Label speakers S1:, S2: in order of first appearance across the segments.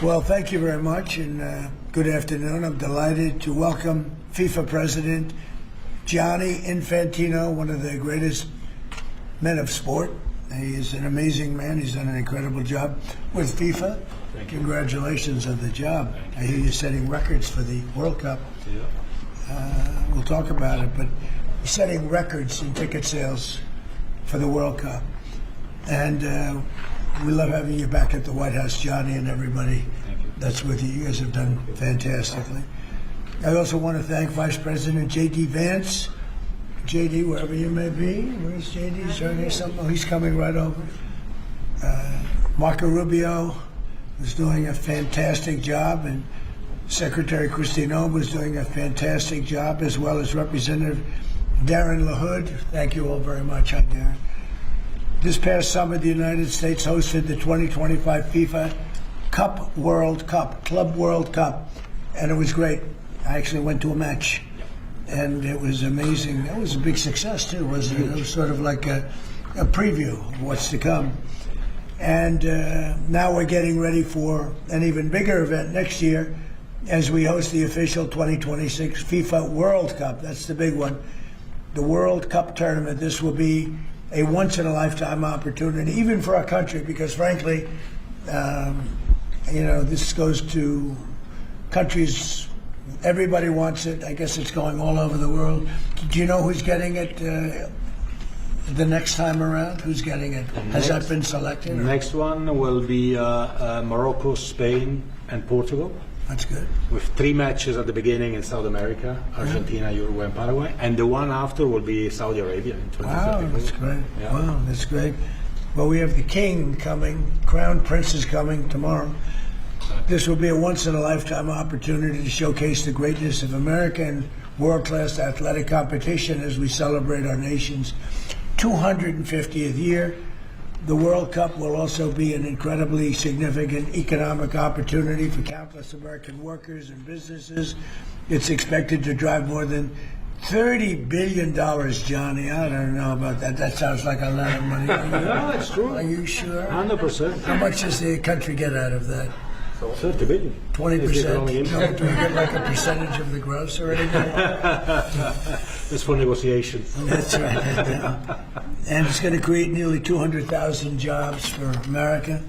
S1: Well, thank you very much, and good afternoon. I'm delighted to welcome FIFA President Gianni Infantino, one of the greatest men of sport. He is an amazing man. He's done an incredible job with FIFA.
S2: Thank you.
S1: Congratulations on the job. I hear you're setting records for the World Cup.
S2: Yeah.
S1: We'll talk about it, but you're setting records in ticket sales for the World Cup. And we love having you back at the White House, Johnny, and everybody that's with you. You guys have done fantastically. I also want to thank Vice President J.D. Vance. J.D., wherever you may be. Where's J.D.? Is there here somewhere? He's coming right over. Marco Rubio was doing a fantastic job, and Secretary Christine was doing a fantastic job, as well as Representative Darren LaHood. Thank you all very much. Hi, Darren. This past summer, the United States hosted the 2025 FIFA Club World Cup, and it was great. I actually went to a match, and it was amazing. That was a big success, too, wasn't it? It was sort of like a preview of what's to come. And now we're getting ready for an even bigger event next year as we host the official 2026 FIFA World Cup. That's the big one. The World Cup tournament. This will be a once-in-a-lifetime opportunity, even for our country, because frankly, this goes to countries, everybody wants it. I guess it's going all over the world. Do you know who's getting it the next time around? Who's getting it? Has that been selected?
S2: The next one will be Morocco, Spain, and Portugal.
S1: That's good.
S2: With 3 matches at the beginning in South America, Argentina, Uruguay, and Paraguay. And the one after will be Saudi Arabia in 2024.
S1: Wow, that's great.
S2: Yeah.
S1: Wow, that's great. Well, we have the king coming, Crown Prince is coming tomorrow. This will be a once-in-a-lifetime opportunity to showcase the greatness of American world-class athletic competition as we celebrate our nation's 250th year. The World Cup will also be an incredibly significant economic opportunity for countless American workers and businesses. It's expected to drive more than $30 billion, Johnny. I don't know about that. That sounds like a lot of money.
S2: No, it's true.
S1: Are you sure?
S2: 100%.
S1: How much does the country get out of that?
S2: 30 billion.
S1: 20%. No, do we get like a percentage of the gross or anything?
S2: It's for negotiations.
S1: That's right. And it's going to create nearly 200,000 jobs for America.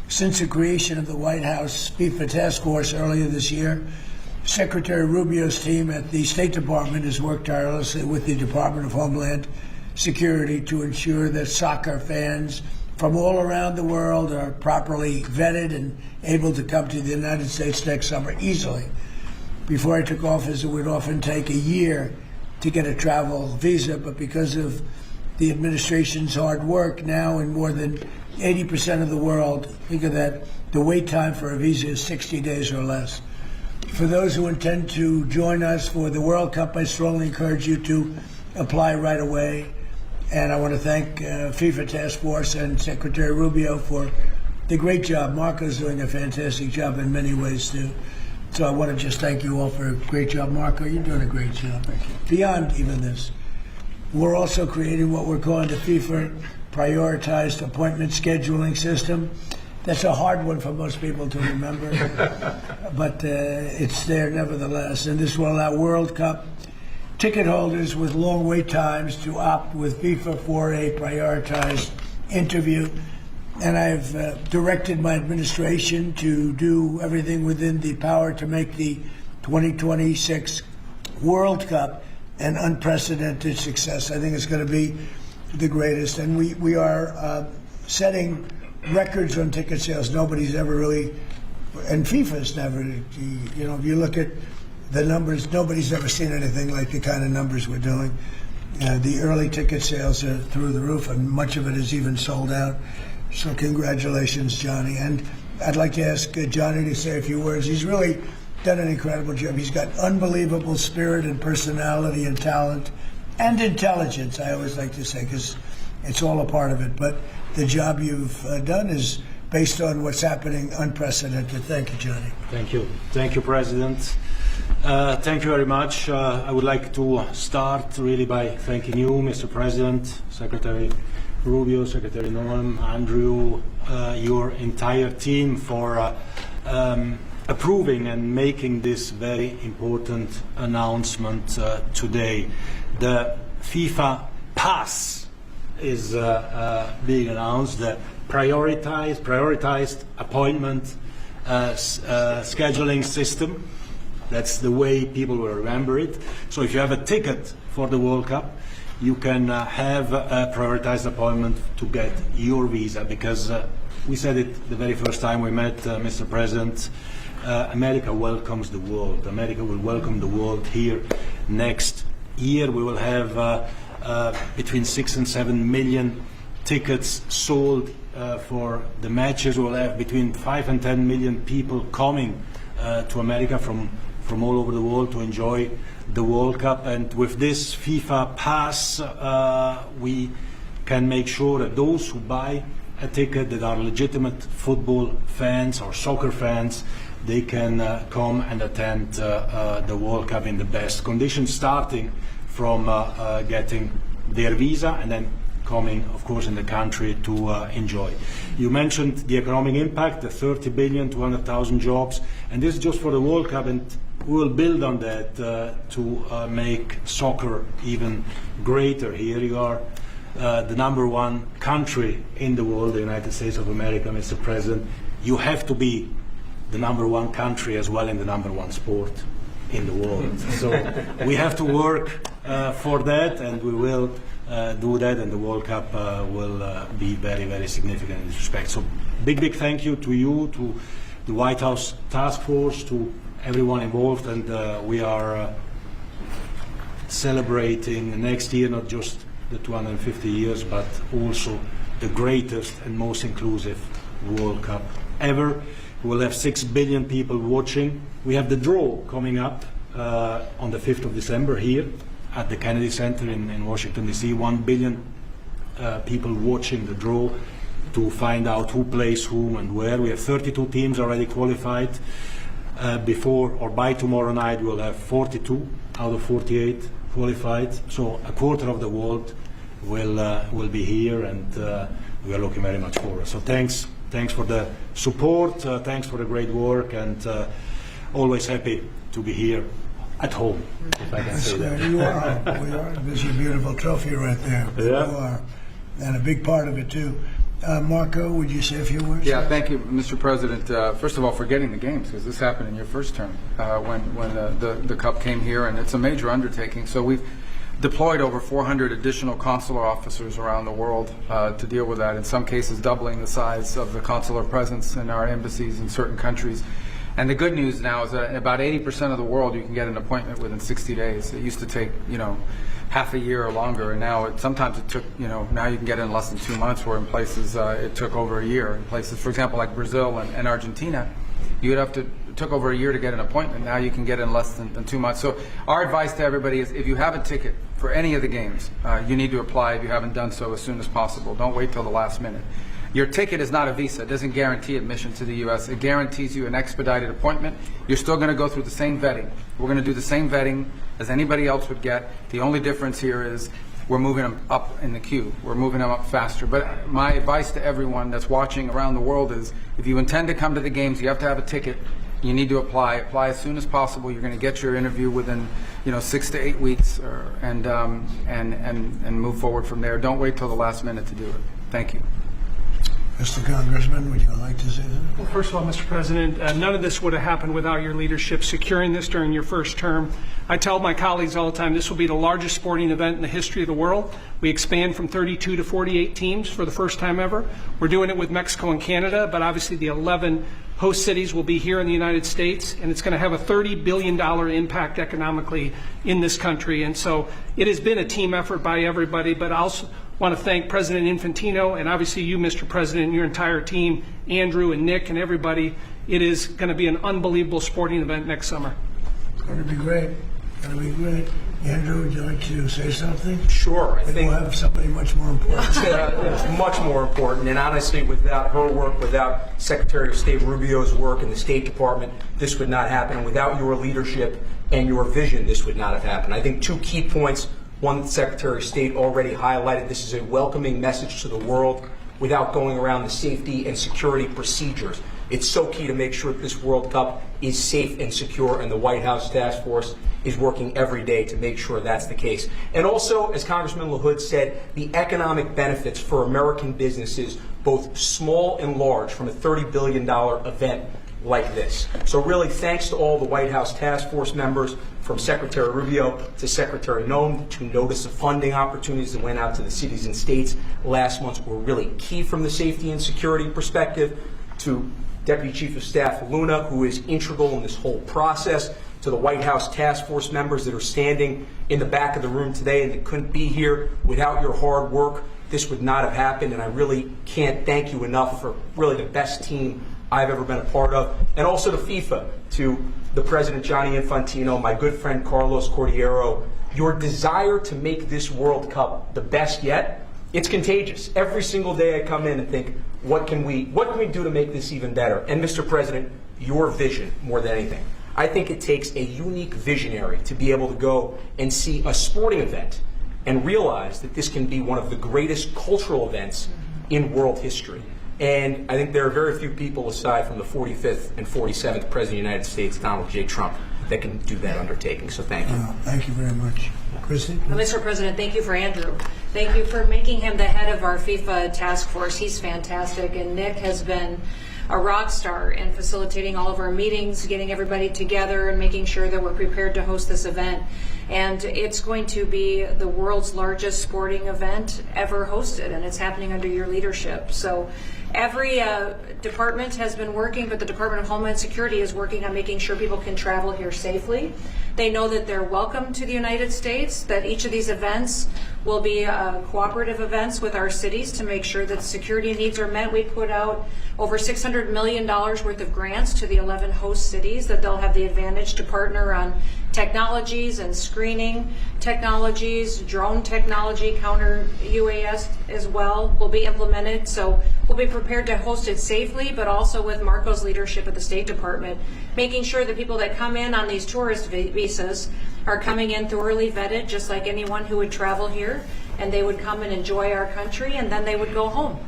S1: Since the creation of the White House FIFA Task Force earlier this year, Secretary Rubio's team at the State Department has worked tirelessly with the Department of Homeland Security to ensure that soccer fans from all around the world are properly vetted and able to come to the United States next summer easily. Before I took office, it would often take a year to get a travel visa, but because of the administration's hard work, now in more than 80% of the world, think of that, the wait time for a visa is 60 days or less. For those who intend to join us for the World Cup, I strongly encourage you to apply right away. And I want to thank FIFA Task Force and Secretary Rubio for the great job. Marco's doing a fantastic job in many ways, too. So I want to just thank you all for a great job. Marco, you're doing a great job. Thank you. Beyond even this, we're also creating what we're calling the FIFA Prioritized Appointment Scheduling System. That's a hard one for most people to remember, but it's there nevertheless. And this will allow World Cup ticket holders with long wait times to opt with FIFA for a prioritized interview. And I've directed my administration to do everything within the power to make the 2026 World Cup an unprecedented success. I think it's going to be the greatest. And we are setting records on ticket sales. Nobody's ever really, and FIFA's never, if you look at the numbers, nobody's ever seen anything like the kind of numbers we're doing. The early ticket sales are through the roof, and much of it is even sold out. So congratulations, Johnny. And I'd like to ask Johnny to say a few words. He's really done an incredible job. He's got unbelievable spirit and personality and talent and intelligence, I always like to say, because it's all a part of it. But the job you've done is based on what's happening, unprecedented. Thank you, Johnny.
S2: Thank you. Thank you, President. Thank you very much. I would like to start really by thanking you, Mr. President, Secretary Rubio, Secretary Noam, Andrew, your entire team for approving and making this very important announcement today. The FIFA Pass is being announced, the prioritized appointment scheduling system. That's the way people will remember it. So if you have a ticket for the World Cup, you can have a prioritized appointment to get your visa, because we said it the very first time we met, Mr. President, America welcomes the world. America will welcome the world here next year. We will have between 6 and 7 million tickets sold for the matches. We will have between 5 and 10 million people coming to America from all over the world to enjoy the World Cup. And with this FIFA Pass, we can make sure that those who buy a ticket that are legitimate football fans or soccer fans, they can come and attend the World Cup in the best conditions, starting from getting their visa and then coming, of course, in the country to enjoy. You mentioned the economic impact, the 30 billion, 200,000 jobs, and this is just for the World Cup, and we will build on that to make soccer even greater here. You are the #1 country in the world, the United States of America, Mr. President. You have to be the #1 country as well in the #1 sport in the world. So we have to work for that, and we will do that, and the World Cup will be very, very significant in this respect. So big thank you to you, to the White House Task Force, to everyone involved, and we are celebrating next year not just the 250 years, but also the greatest and most inclusive World Cup ever. We'll have 6 billion people watching. We have the draw coming up on the 5th of December here at the Kennedy Center in Washington, D.C. 1 billion people watching the draw to find out who plays whom and where. We have 32 teams already qualified. Before or by tomorrow night, we'll have 42 out of 48 qualified. So a quarter of the world will be here, and we are looking very much forward. So thanks for the support, thanks for the great work, and always happy to be here at home, if I can say that.
S1: You are. We are. This is a beautiful trophy right there.
S2: Yeah.
S1: You are. And a big part of it, too. Marco, would you say a few words?
S3: Yeah, thank you, Mr. President. First of all, for getting the games, because this happened in your first term when the Cup came here, and it's a major undertaking. So we've deployed over 400 additional consular officers around the world to deal with that, in some cases doubling the size of the consular presence in our embassies in certain countries. And the good news now is that in about 80% of the world you can get an appointment within 60 days. It used to take, half a year or longer, and now sometimes it took, now you can get it in less than 2 months, where in places it took over a year. In places, for example, like Brazil and Argentina, it took over a year to get an appointment. Now you can get it in less than 2 months. So our advice to everybody is, if you have a ticket for any of the games, you need to apply if you haven't done so as soon as possible. Don't wait till the last minute. Your ticket is not a visa. It doesn't guarantee admission to the U.S. It guarantees you an expedited appointment. You're still going to go through the same vetting. We're going to do the same vetting as anybody else would get. The only difference here is we're moving them up in the queue. We're moving them up faster. But my advice to everyone that's watching around the world is, if you intend to come to the games, you have to have a ticket. You need to apply. Apply as soon as possible. You're going to get your interview within, 6 to 8 weeks, and move forward from there. Don't wait till the last minute to do it. Thank you.
S1: Mr. Congressman, would you like to say that?
S4: Well, first of all, Mr. President, none of this would have happened without your leadership securing this during your first term. I tell my colleagues all the time, this will be the largest sporting event in the history of the world. We expand from 32 to 48 teams for the first time ever. We're doing it with Mexico and Canada, but obviously the 11 host cities will be here in the United States, and it's going to have a $30 billion impact economically in this country. And so it has been a team effort by everybody, but I also want to thank President Infantino and obviously you, Mr. President, and your entire team, Andrew and Nick and everybody. It is going to be an unbelievable sporting event next summer.
S1: It's going to be great. It's going to be great. Andrew, would you like to say something?
S5: Sure. I think
S1: we'll have somebody much more important.
S5: it's much more important. And honestly, without her work, without Secretary of State Rubio's work in the State Department, this would not happen. And without your leadership and your vision, this would not have happened. I think 2 key points. One, the Secretary of State already highlighted. This is a welcoming message to the world without going around the safety and security procedures. It's so key to make sure that this World Cup is safe and secure, and the White House task force is working every day to make sure that's the case. And also, as Congressman LaHood said, the economic benefits for American businesses, both small and large, from a $30 billion event like this. So really, thanks to all the White House task force members, from Secretary Rubio to Secretary Noem. The 2 notice of funding opportunities that went out to the cities and states last month were really key from the safety and security perspective. To Deputy Chief of Staff Luna, who is integral in this whole process, to the White House task force members that are standing in the back of the room today and that couldn't be here. Without your hard work, this would not have happened, and I really can't thank you enough for really the best team I've ever been a part of. And also to FIFA, to the President Gianni Infantino, my good friend Carlos Cordiero, your desire to make this World Cup the best yet, it's contagious. Every single day I come in and think, what can we do to make this even better? And Mr. President, your vision more than anything. I think it takes a unique visionary to be able to go and see a sporting event and realize that this can be one of the greatest cultural events in world history. And I think there are very few people, aside from the 45th and 47th President of the United States, Donald J. Trump, that can do that undertaking. So thank you.
S1: Thank you very much. Christy?
S6: Mr. President, thank you for Andrew. Thank you for making him the head of our FIFA task force. He's fantastic. And Nick has been a rock star in facilitating all of our meetings, getting everybody together, and making sure that we're prepared to host this event. And it's going to be the world's largest sporting event ever hosted, and it's happening under your leadership. So every department has been working, but the Department of Homeland Security is working on making sure people can travel here safely. They know that they're welcome to the United States, that each of these events will be cooperative events with our cities to make sure that security needs are met. We put out over $600 million worth of grants to the 11 host cities that they'll have the advantage to partner on technologies and screening technologies, drone technology, counter UAS as well will be implemented. So we'll be prepared to host it safely, but also with Marco's leadership at the State Department, making sure that people that come in on these tourist visas are coming in thoroughly vetted, just like anyone who would travel here, and they would come and enjoy our country, and then they would go home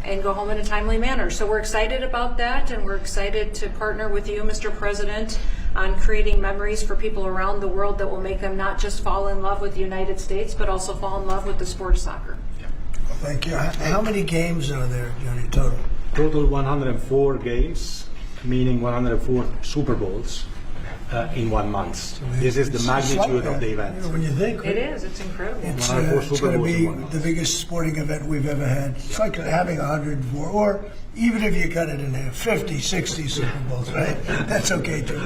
S6: and go home in a timely manner. So we're excited about that, and we're excited to partner with you, Mr. President, on creating memories for people around the world that will make them not just fall in love with the United States, but also fall in love with the sport of soccer.
S1: Thank you. How many games are there, Johnny, total?
S2: Total 104 games, meaning 104 Super Bowls in 1 month. This is the magnitude of the event.
S1: When you think
S6: It is. It's incredible.
S1: it's,
S2: 104
S1: it's
S2: Super
S1: going to
S2: Bowls in
S1: be
S2: 1 month.
S1: the biggest sporting event we've ever had. It's like having 104, or even if you cut it in half, 50, 60 Super Bowls, right? That's okay too.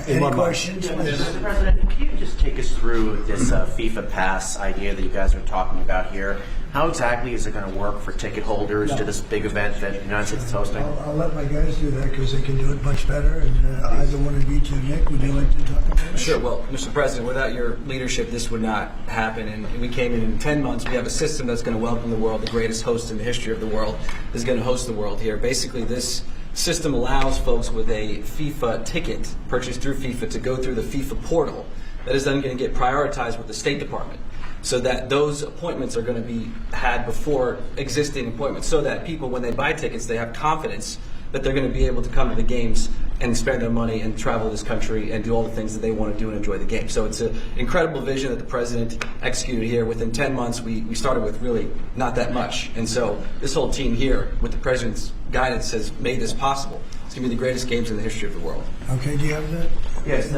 S1: Any
S2: 1 month.
S1: questions?
S7: Mr. President, can you just take us through this FIFA Pass idea that you guys are talking about here? How exactly is it going to work for ticket holders to this big event that the United States is hosting?
S1: I'll let my guys do that because they can do it much better. And either one of you two, Nick, would you like to talk about it?
S8: Sure. Well, Mr. President, without your leadership, this would not happen. And we came in 10 months. We have a system that's going to welcome the world. The greatest host in the history of the world is going to host the world here. Basically, this system allows folks with a FIFA ticket purchased through FIFA to go through the FIFA portal. That is then going to get prioritized with the State Department, so that those appointments are going to be had before existing appointments, so that people, when they buy tickets, they have confidence that they're going to be able to come to the games and spend their money and travel this country and do all the things that they want to do and enjoy the game. So it's an incredible vision that the President executed here. Within 10 months, we started with really not that much. And so this whole team here, with the President's guidance, has made this possible. It's going to be the greatest games in the history of the world.
S1: Okay, do you have that?
S7: Yes,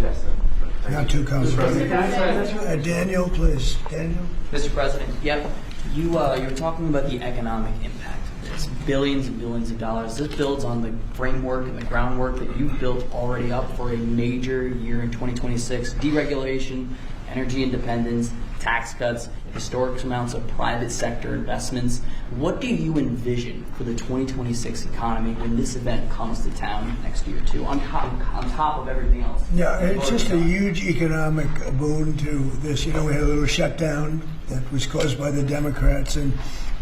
S1: Yes. Not too complicated. Daniel, please. Daniel?
S9: Mr. President, yep. You were talking about the economic impact of this. Billions and billions of dollars. This builds on the framework and the groundwork that you've built already up for a major year in 2026. Deregulation, energy independence, tax cuts, historic amounts of private sector investments. What do you envision for the 2026 economy when this event comes to town next year, too, on top of everything else?
S1: Yeah, it's just a huge economic boon to this. You know, we had a little shutdown that was caused by the Democrats, and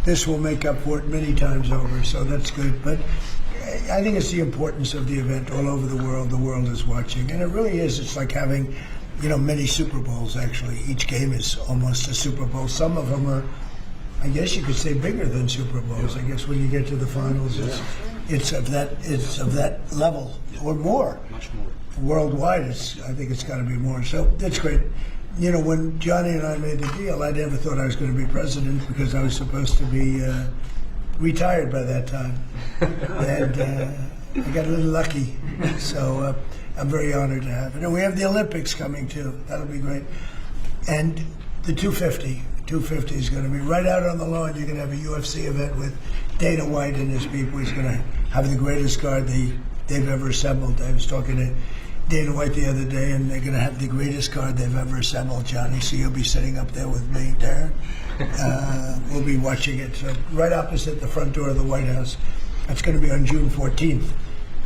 S1: this will make up for it many times over, so that's good. But I think it's the importance of the event all over the world is watching, and it really is. It's like having, you know, many Super Bowls, actually. Each game is almost a Super Bowl. Some of them are, I guess you could say, bigger than Super Bowls. I guess when you get to the finals, it's of that level or more.
S2: Much more.
S1: Worldwide, I think it's got to be more. So that's great. You know, when Johnny and I made the deal, I never thought I was going to be president because I was supposed to be retired by that time, and I got a little lucky. So I'm very honored to have it. And we have the Olympics coming too. That'll be great. And the 250. 250 is going to be right out on the lawn. You're going to have a UFC event with Dana White and his people. He's going to have the greatest card they've ever assembled. I was talking to Dana White the other day, and they're going to have the greatest card they've ever assembled, Johnny. So you'll be sitting up there with me, Darren. We'll be watching it. So right opposite the front door of the White House. That's going to be on June 14th.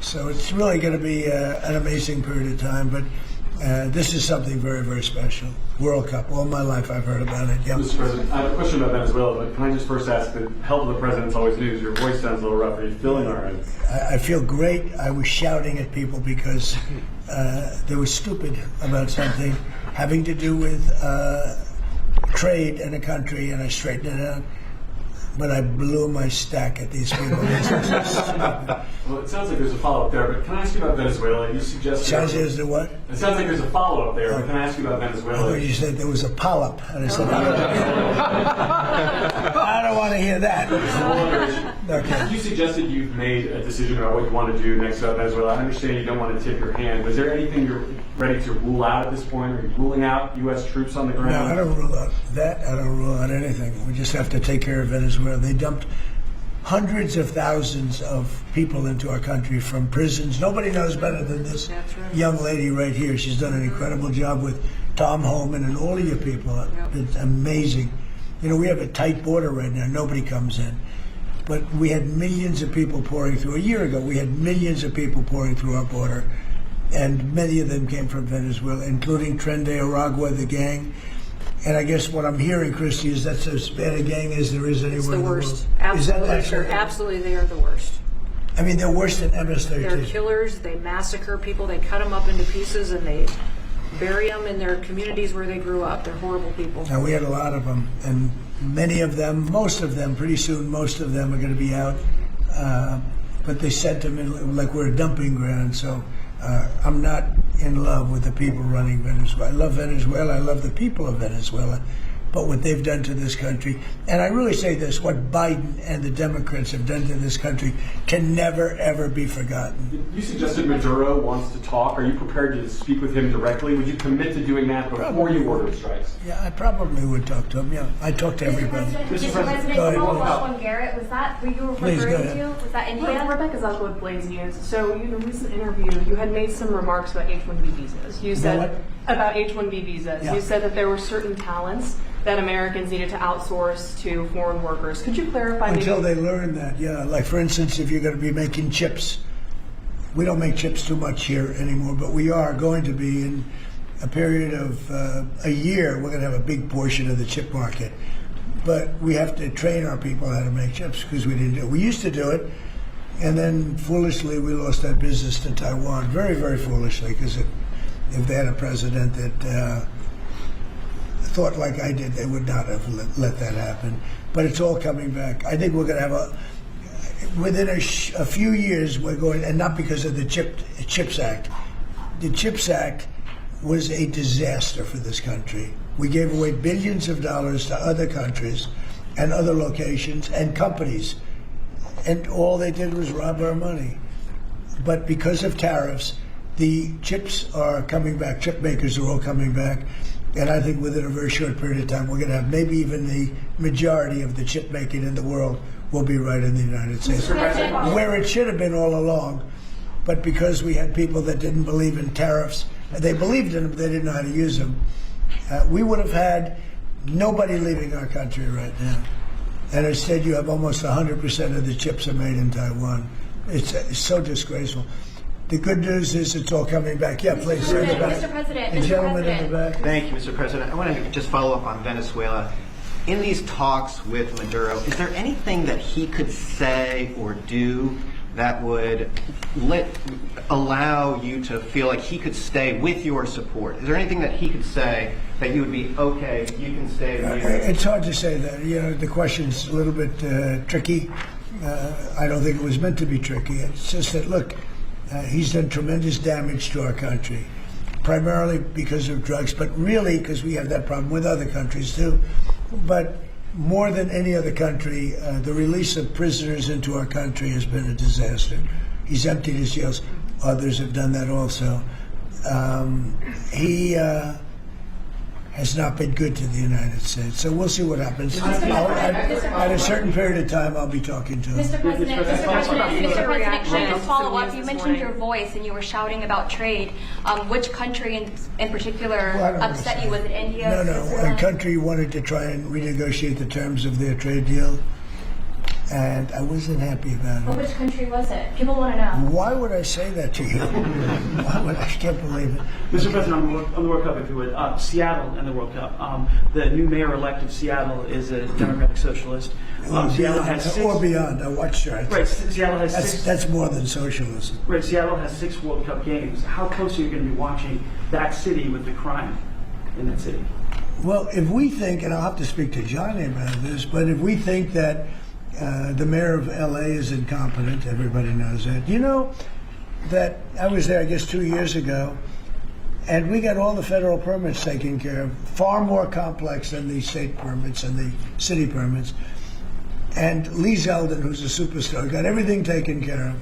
S1: So it's really going to be an amazing period of time. But this is something very, very special. World Cup. All my life I've heard about it. Yeah.
S10: Mr. President, I have a question about Venezuela, but can I just first ask, the help of the president's always news. Your voice sounds a little rough. Are you feeling all right?
S1: I feel great. I was shouting at people because they were stupid about something having to do with trade in a country, and I straightened it out. But I blew my stack at these people.
S10: Well, it sounds like there's a follow-up there, but can I ask you about Venezuela? You suggested...
S1: Sounds as the what?
S10: It sounds like there's a follow-up there, but can I ask you about
S1: I
S10: Venezuela?
S1: thought you said there was a polyp. And I said, I don't want to hear that. Okay.
S10: You suggested you've made a decision about what you want to do next about Venezuela. I understand you don't want to tip your hand, but is there anything you're ready to rule out at this point? Are you ruling out U.S. troops on the ground?
S1: No, I don't rule out that. I don't rule out anything. We just have to take care of Venezuela. They dumped hundreds of thousands of people into our country from prisons. Nobody knows better than this young lady right here. She's done an incredible job with Tom Homan and all of your people. It's amazing. You know, we have a tight border right now. Nobody comes in. But we had millions of people pouring through. A year ago, we had millions of people pouring through our border. And many of them came from Venezuela, including Tren de Aragua, the gang. And I guess what I'm hearing, Christy, is that's as bad a gang as there is anywhere
S6: It's the
S1: in the
S6: worst.
S1: world.
S6: Absolutely,
S1: Is that
S6: absolutely, they are the worst.
S1: I mean, they're worse than MS-13.
S6: They're killers. They massacre people. They cut them up into pieces and they bury them in their communities where they grew up. They're horrible people.
S1: Now, we had a lot of them, and many of them, most of them, pretty soon, most of them are going to be out. But they sent them in like we're a dumping ground. So I'm not in love with the people running Venezuela. I love Venezuela. I love the people of Venezuela. But what they've done to this country, and I really say this, what Biden and the Democrats have done to this country can never, ever be forgotten.
S10: You suggested Maduro wants to talk. Are you prepared to speak with him directly? Would you commit to doing that before you order strikes?
S1: Yeah, I probably would talk to him. Yeah, I talk to everybody.
S11: Mr. President,
S1: Go ahead,
S11: Jamal
S1: please.
S11: Washington Garrett, was that what you were
S1: Please, go
S11: referring
S1: ahead.
S11: to? Was that India?
S12: Rebecca Zalko with Blaze News. So, in a recent interview, you had made some remarks about H-1B visas. You said about H-1B visas.
S1: Yeah.
S12: You said that there were certain talents that Americans needed to outsource to foreign workers. Could you clarify?
S1: Until they learn that, yeah. Like, for instance, if you're going to be making chips, we don't make chips too much here anymore, but we are going to be in a period of a year. We're going to have a big portion of the chip market. But we have to train our people how to make chips because we didn't do it. We used to do it, and then foolishly we lost that business to Taiwan. Very, very foolishly, because if they had a president that thought like I did, they would not have let that happen. But it's all coming back. I think we're going to have within a few years, we're going, and not because of the CHIPS Act. The CHIPS Act was a disaster for this country. We gave away billions of dollars to other countries and other locations and companies, and all they did was rob our money. But because of tariffs, the chips are coming back. Chip makers are all coming back. And I think within a very short period of time, we're going to have maybe even the majority of the chip making in the world will be right in the United States, where it should have been all along. But because we had people that didn't believe in tariffs, they believed in them, but they didn't know how to use them, we would have had nobody leaving our country right now. And instead, you have almost 100% of the chips are made in Taiwan. It's so disgraceful. The good news is it's all coming back. Yeah, please.
S11: Mr. President,
S1: The gentleman in the back.
S13: Thank you, Mr. President. I want to just follow up on Venezuela. In these talks with Maduro, is there anything that he could say or do that would allow you to feel like he could stay with your support? Is there anything that he could say that you would be, okay, you can stay with you?
S1: It's hard to say that. You know, the question's a little bit tricky. I don't think it was meant to be tricky. It's just that, look, he's done tremendous damage to our country, primarily because of drugs, but really because we have that problem with other countries too. But more than any other country, the release of prisoners into our country has been a disaster. He's emptied his jails. Others have done that also. He has not been good to the United States. So we'll see what happens. At a certain period of time, I'll be talking to him.
S11: Mr. President, can I follow up? You mentioned your voice and you were shouting about trade. Which country in particular upset you? Was it India?
S1: No. A country wanted to try and renegotiate the terms of their trade deal, and I wasn't happy about it.
S11: Well, which country was it? People want to know.
S1: Why would I say that to you? I can't believe it.
S14: Mr. President, on the World Cup, if you would, Seattle and the World Cup. The new mayor-elect of Seattle is a Democratic Socialist. Seattle has six,
S1: or beyond. I watched her.
S14: Right, Seattle has six.
S1: That's more than socialism.
S14: Right, Seattle has 6 World Cup games. How close are you going to be watching that city with the crime in that city?
S1: Well, if we think, and I'll have to speak to Johnny about this, but if we think that the mayor of L.A. is incompetent, everybody knows that. You know that I was there, I guess, 2 years ago, and we got all the federal permits taken care of, far more complex than the state permits and the city permits. And Lee Zeldin, who's a superstar, got everything taken care of.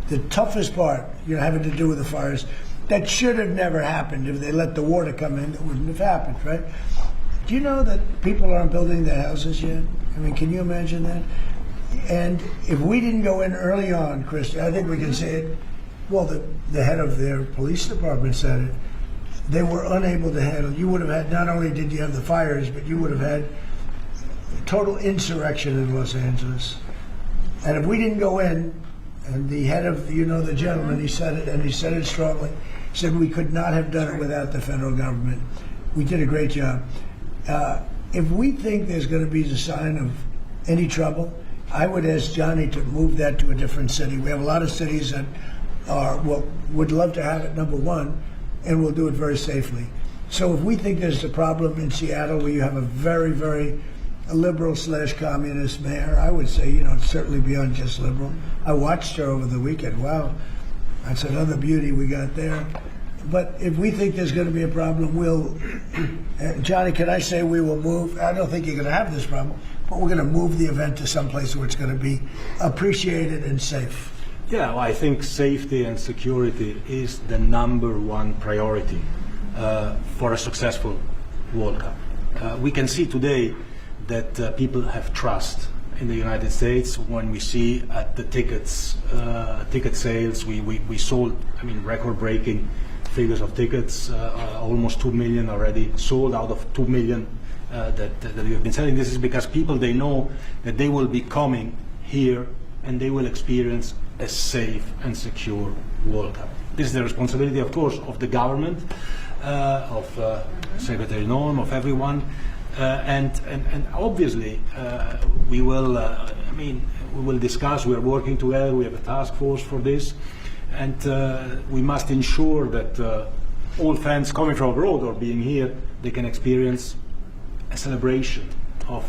S1: The toughest part, having to do with the fires, that should have never happened. If they let the water come in, it wouldn't have happened, right? Do you know that people aren't building their houses yet? I mean, can you imagine that? And if we didn't go in early on, Chris, I think we can say it. Well, the head of their police department said it. They were unable to handle. You would have had, not only did you have the fires, but you would have had total insurrection in Los Angeles. And if we didn't go in, and the head of, the gentleman, he said it, and he said it strongly, said we could not have done it without the federal government. We did a great job. If we think there's going to be a sign of any trouble, I would ask Johnny to move that to a different city. We have a lot of cities that would love to have it, number one, and we'll do it very safely. So if we think there's a problem in Seattle where you have a very, very liberal/communist mayor, I would say, certainly beyond just liberal. I watched her over the weekend. Wow, that's another beauty we got there. But if we think there's going to be a problem, we'll, Johnny, can I say we will move? I don't think you're going to have this problem, but we're going to move the event to someplace where it's going to be appreciated and safe.
S2: Yeah, well, I think safety and security is the #1 priority for a successful World Cup. We can see today that people have trust in the United States when we see at the ticket sales, we sold, record-breaking figures of tickets, almost 2 million already sold out of 2 million that we have been selling. This is because people, they know that they will be coming here and they will experience a safe and secure World Cup. This is the responsibility, of course, of the government, of Secretary Norm, of everyone, and obviously we will. We will discuss. We are working together. We have a task force for this, and we must ensure that all fans coming from abroad or being here, they can experience a celebration of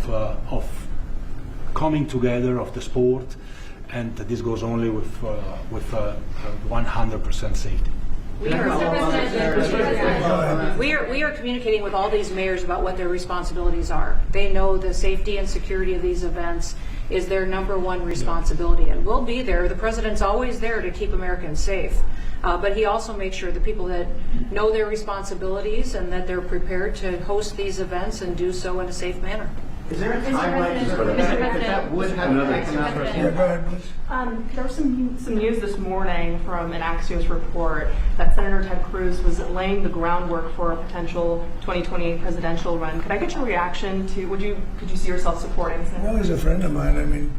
S2: coming together of the sport. And this goes only with 100% safety.
S6: We are communicating with all these mayors about what their responsibilities are. They know the safety and security of these events is their #1 responsibility, and we'll be there. The president's always there to keep Americans safe, but he also makes sure the people that know their responsibilities and that they're prepared to host these events and do so in a safe manner.
S13: Is there a timeline that would have
S12: there was some news this morning from an Axios report that Senator Ted Cruz was laying the groundwork for a potential 2028 presidential run. Could I get your reaction to? Could you see yourself supporting Senator?
S1: Well, he's a friend of mine.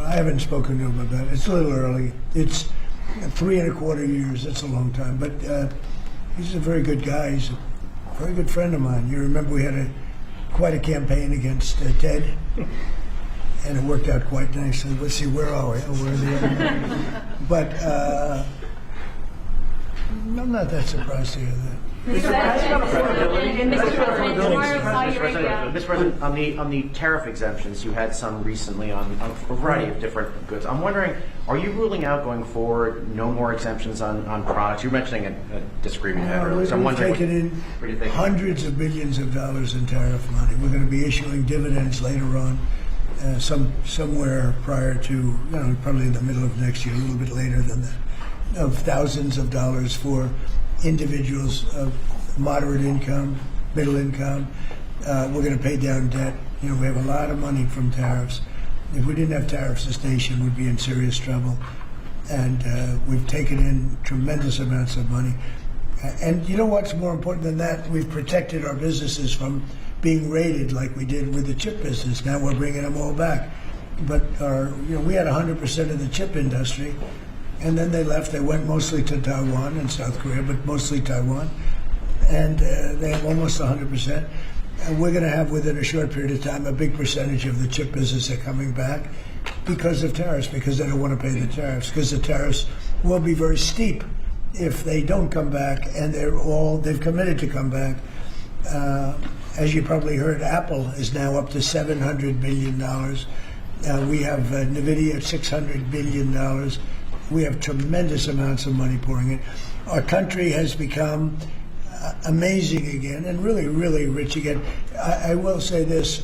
S1: I haven't spoken to him about it. It's a little early. It's 3¼ years. That's a long time. But he's a very good guy. He's a very good friend of mine. You remember we had quite a campaign against Ted, and it worked out quite nicely. Let's see, where are we? Oh, we're the other. But I'm not that surprised to hear that.
S7: Mr. President, on the tariff exemptions, you had some recently on a variety of different goods. I'm wondering, are you ruling out going forward no more exemptions on products? You were mentioning a disagreement you had earlier. So I'm
S1: We've
S7: wondering,
S1: taken in hundreds of billions of dollars in tariff money. We're going to be issuing dividends later on, somewhere prior to, probably in the middle of next year, a little bit later than that, of thousands of dollars for individuals of moderate income, middle income. We're going to pay down debt. We have a lot of money from tariffs. If we didn't have tariffs, this nation would be in serious trouble. And we've taken in tremendous amounts of money. And you know what's more important than that? We've protected our businesses from being raided like we did with the chip business. Now we're bringing them all back. But we had 100% of the chip industry, and then they left. They went mostly to Taiwan and South Korea, but mostly Taiwan. And they have almost 100%. And we're going to have, within a short period of time, a big percentage of the chip business are coming back because of tariffs, because they don't want to pay the tariffs, because the tariffs will be very steep if they don't come back, and they've committed to come back. As you probably heard, Apple is now up to $700 billion. We have NVIDIA at $600 billion. We have tremendous amounts of money pouring in. Our country has become amazing again and really, really rich again. I will say this.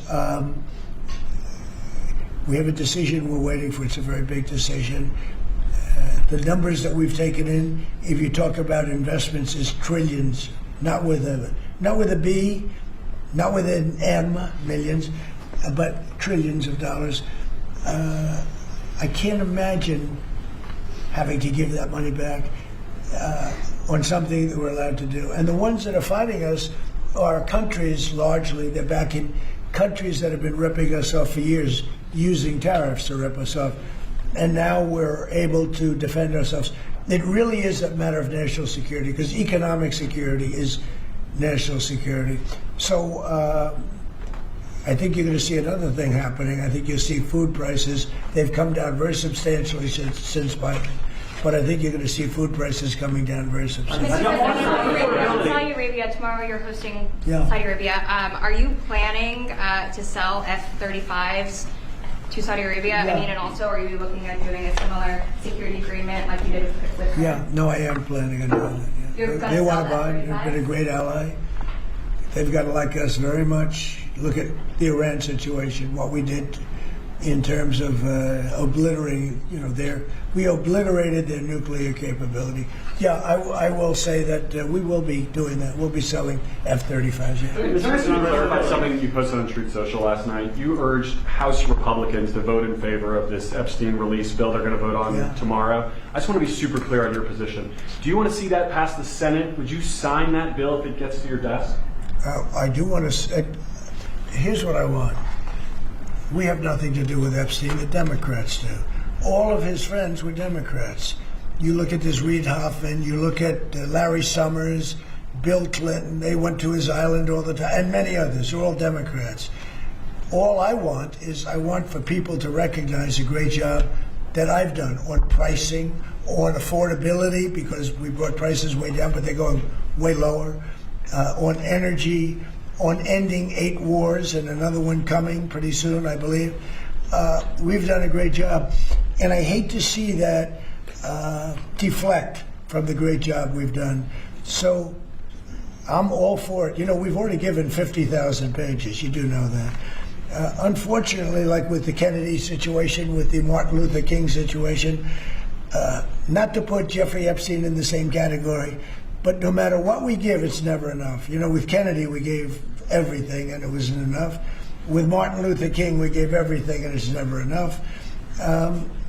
S1: We have a decision we're waiting for. It's a very big decision. The numbers that we've taken in, if you talk about investments, is trillions, not with a B, not with an M, millions, but trillions of dollars. I can't imagine having to give that money back on something that we're allowed to do. And the ones that are fighting us are countries, largely. They're back in countries that have been ripping us off for years, using tariffs to rip us off. And now we're able to defend ourselves. It really is a matter of national security, because economic security is national security. So I think you're going to see another thing happening. I think you'll see food prices. They've come down very substantially since Biden. But I think you're going to see food prices coming down very substantially.
S11: Saudi Arabia, tomorrow you're hosting Saudi Arabia. Are you planning to sell F-35s to Saudi Arabia?
S1: Yeah.
S11: I mean, and also, are you looking at doing a similar security agreement like you did with
S1: Yeah, no, I am planning on doing that. Yeah. They want to buy. They've been a great ally. They've got to like us very much. Look at the Iran situation, what we did in terms of obliterating, we obliterated their nuclear capability. Yeah, I will say that we will be doing that. We'll be selling F-35s. Yeah.
S10: Mr. President, to clarify something that you posted on Truth Social last night. You urged House Republicans to vote in favor of this Epstein release bill they're going to vote on tomorrow. I just want to be super clear on your position. Do you want to see that pass the Senate? Would you sign that bill if it gets to your desk?
S1: I do want to. Here's what I want. We have nothing to do with Epstein. The Democrats do. All of his friends were Democrats. You look at this Reid Hoffman, you look at Larry Summers, Bill Clinton, they went to his island all the time, and many others. They're all Democrats. All I want for people to recognize the great job that I've done on pricing, on affordability, because we brought prices way down, but they're going way lower, on energy, on ending 8 wars and another one coming pretty soon, I believe. We've done a great job. And I hate to see that deflect from the great job we've done. So I'm all for it. We've already given 50,000 pages. You do know that. Unfortunately, like with the Kennedy situation, with the Martin Luther King situation, not to put Jeffrey Epstein in the same category, but no matter what we give, it's never enough. With Kennedy, we gave everything, and it wasn't enough. With Martin Luther King, we gave everything, and it's never enough.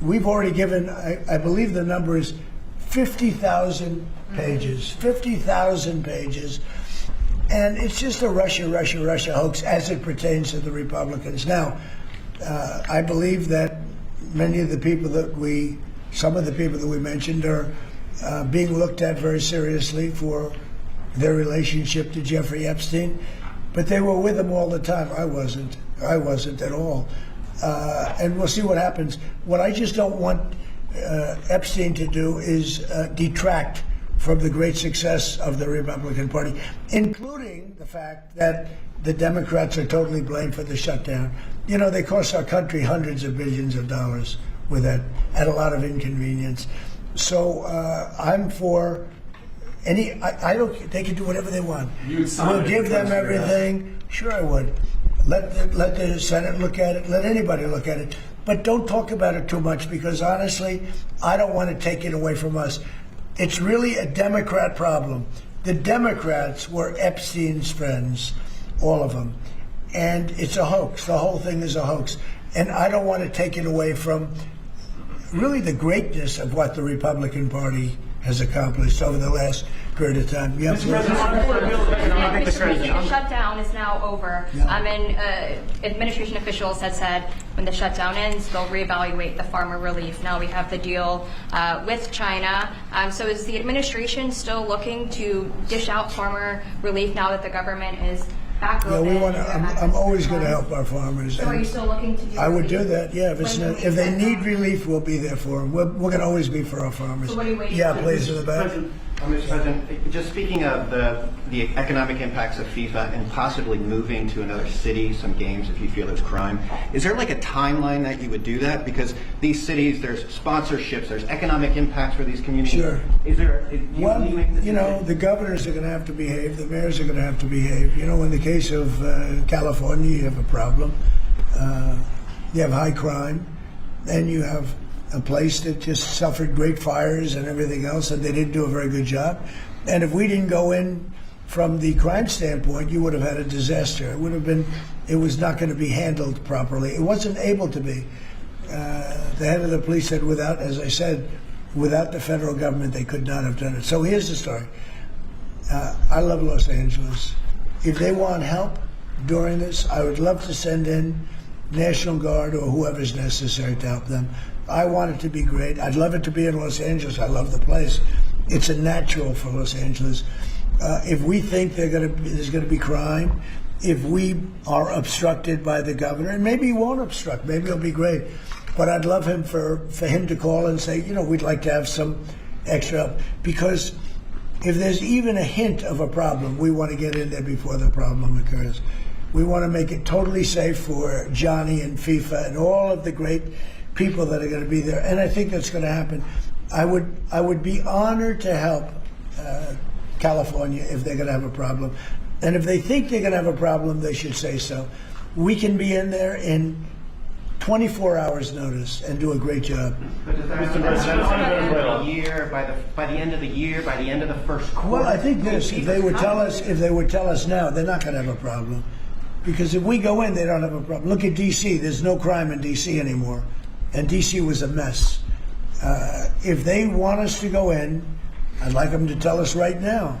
S1: We've already given, I believe the number is 50,000 pages. 50,000 pages. And it's just a Russia hoax as it pertains to the Republicans. Now, I believe that some of the people that we mentioned are being looked at very seriously for their relationship to Jeffrey Epstein, but they were with him all the time. I wasn't at all. And we'll see what happens. What I just don't want Epstein to do is detract from the great success of the Republican Party, including the fact that the Democrats are totally blamed for the shutdown. You know, they cost our country hundreds of billions of dollars with that, at a lot of inconvenience. So I'm for any. I don't. They can do whatever they want. We'll give them everything. Sure, I would. Let the Senate look at it. Let anybody look at it. But don't talk about it too much, because honestly, I don't want to take it away from us. It's really a Democrat problem. The Democrats were Epstein's friends, all of them. And it's a hoax. The whole thing is a hoax. And I don't want to take it away from really the greatness of what the Republican Party has accomplished over the last period of time. Yeah,
S11: The administration shutdown is now over. Administration officials had said when the shutdown ends, they'll reevaluate the farmer relief. Now we have the deal with China. So is the administration still looking to dish out farmer relief now that the government is back open?
S1: we want to. I'm always going to help our farmers.
S11: So are you still looking to do
S1: I would do that, yeah. If they need relief, we'll be there for them. We're going to always be for our farmers.
S11: So what are you waiting
S1: Yeah,
S11: for?
S1: please, in the back.
S13: Mr. President, just speaking of the economic impacts of FIFA and possibly moving to another city, some games if you feel there's crime, is there like a timeline that you would do that? Because these cities, there's sponsorships, there's economic impacts for these communities.
S1: Sure.
S13: Is there?
S1: Well, you know, the governors are going to have to behave. The mayors are going to have to behave. You know, in the case of California, you have a problem. You have high crime, and you have a place that just suffered great fires and everything else, and they didn't do a very good job. And if we didn't go in from the crime standpoint, you would have had a disaster. It would have been. It was not going to be handled properly. It wasn't able to be. The head of the police said, without, as I said, without the federal government, they could not have done it. So here's the story. I love Los Angeles. If they want help during this, I would love to send in National Guard or whoever's necessary to help them. I want it to be great. I'd love it to be in Los Angeles. I love the place. It's a natural for Los Angeles. If we think there's going to be crime, if we are obstructed by the governor, and maybe he won't obstruct, maybe it'll be great. But I'd love him for him to call and say, you know, we'd like to have some extra help. Because if there's even a hint of a problem, we want to get in there before the problem occurs. We want to make it totally safe for Johnny and FIFA and all of the great people that are going to be there. And I think that's going to happen. I would be honored to help California if they're going to have a problem. And if they think they're going to have a problem, they should say so. We can be in there in 24 hours notice and do a great job.
S13: But does that happen a year, by the end of the year, by the end of the first quarter?
S1: Well, I think this, if they would tell us now, they're not going to have a problem. Because if we go in, they don't have a problem. Look at D.C. There's no crime in D.C. anymore. And D.C. was a mess. If they want us to go in, I'd like them to tell us right now.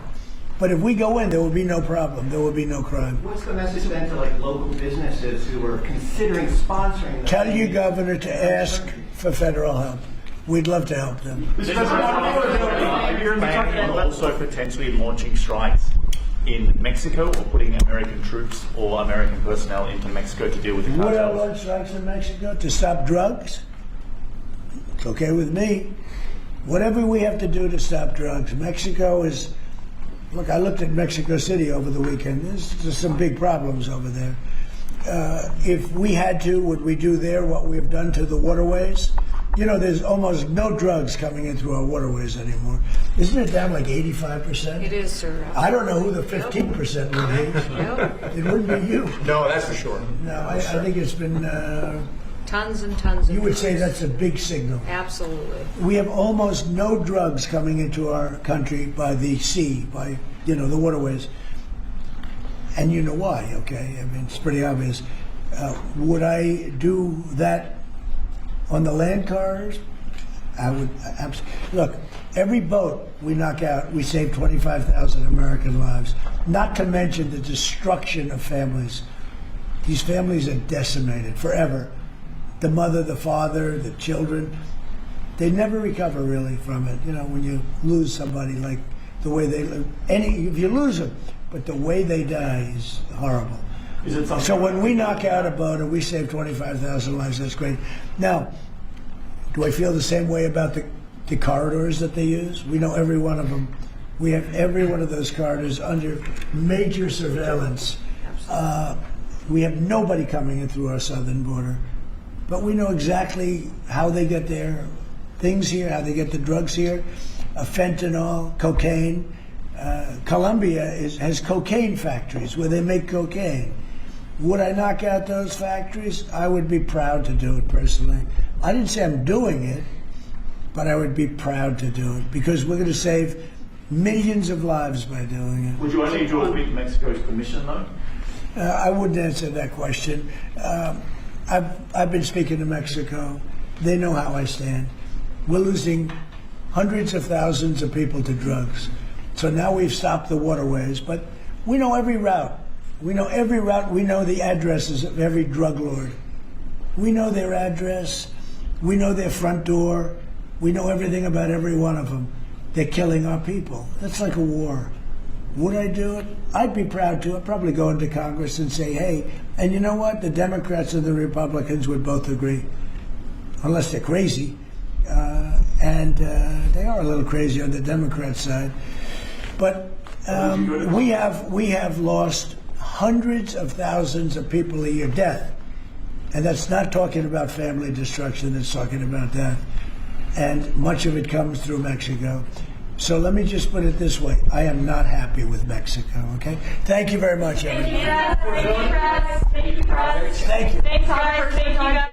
S1: But if we go in, there will be no problem. There will be no crime.
S13: What's the message then to like local businesses who are considering sponsoring?
S1: Tell your governor to ask for federal help. We'd love to help them.
S15: Also potentially launching strikes in Mexico or putting American troops or American personnel into Mexico to deal with the
S1: Would I
S15: cartels.
S1: launch strikes in Mexico to stop drugs? It's okay with me. Whatever we have to do to stop drugs. Mexico is... Look, I looked at Mexico City over the weekend. There's some big problems over there. If we had to, would we do there what we've done to the waterways? You know, there's almost no drugs coming in through our waterways anymore. Isn't it down like 85%?
S6: It is, sir.
S1: I don't know who the 15% would be. It wouldn't be you.
S5: No, that's for sure.
S1: No, I think it's been...
S6: Tons and tons of
S1: you would say
S6: drugs.
S1: that's a big signal.
S6: Absolutely.
S1: We have almost no drugs coming into our country by the sea, by, you know, the waterways. And you know why, okay? I mean, it's pretty obvious. Would I do that on the land cars? I would absolutely. Look, every boat we knock out, we save 25,000 American lives. Not to mention the destruction of families. These families are decimated forever. The mother, the father, the children, they never recover really from it. You know, when you lose somebody like the way they live, if you lose them, but the way they die is horrible. So when we knock out a boat and we save 25,000 lives, that's great. Now, do I feel the same way about the corridors that they use? We know every one of them We have every one of those corridors under major surveillance. We have nobody coming in through our southern border, but we know exactly how they get their things here, how they get the drugs here, fentanyl, cocaine. Colombia has cocaine factories where they make cocaine. Would I knock out those factories? I would be proud to do it personally. I didn't say I'm doing it, but I would be proud to do it because we're going to save millions of lives by doing it.
S15: Would you only do it with Mexico's permission, though?
S1: I wouldn't answer that question. I've been speaking to Mexico. They know how I stand. We're losing hundreds of thousands of people to drugs. So now we've stopped the waterways, but we know every route. We know every route. We know the addresses of every drug lord. We know their address. We know their front door. We know everything about every one of them. They're killing our people. That's like a war. Would I do it? I'd be proud to. I'd probably go into Congress and say, hey, and you know what? The Democrats and the Republicans would both agree, unless they're crazy. And they are a little crazy on the Democrat side. But we have lost hundreds of thousands of people a year, death. And that's not talking about family destruction, that's talking about death. And much of it comes through Mexico. So let me just put it this way. I am not happy with Mexico, okay? Thank you very much, everybody.
S12: Thank you, Press. Thank you, Press.
S1: Thank you.
S12: Thanks, Harper. Thank you, guys.